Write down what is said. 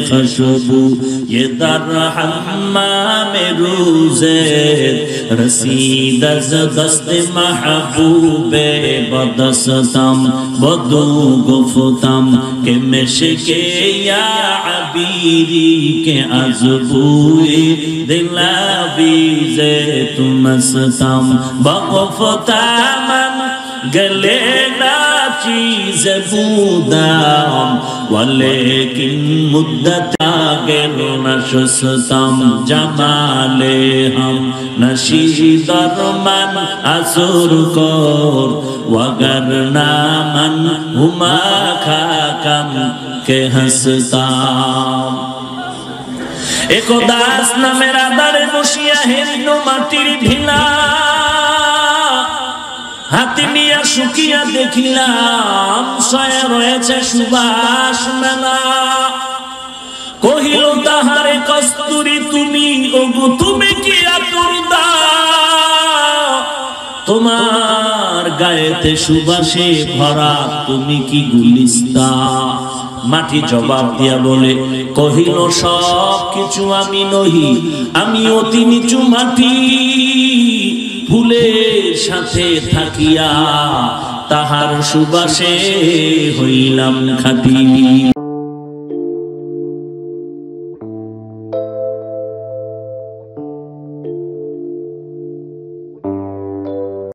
खुशबू ये दर हम्माम रोज़े रसीद अज़ दस्त महबूबे बदस्तम बदू गुफ्तम के मिश्के या अबीरी के अज़बूए दिलावीज़े तुमस्तम बगुफ्तामन गले ना चीज़ बूदाम वलेकिन मुद्दत आगर नशस्तम जमाले हम नशीदर मन असुर कोर वगर नामन हुमा खाकम के हंसताम एक दास न मेरा दर मुशिया हिंदू माटिर ढिला हाथी निया शुकिया देखिलाम सया रয়েছে সুবাস মেলা কহিলো তাহারে কস্তুরী তুমি ওগো তুমি কি আতুর দাও তোমার গায়েতে সুবাসে ভরা তুমি কি গুলিস্তা মাটি জবাব দিয়া বলে কহিলো সব কিছু আমি নহি আমি অতি নিচু মাটি ফুলের সাথে থাকিয়া তাহার সুবাসে হইলাম খাঁটি।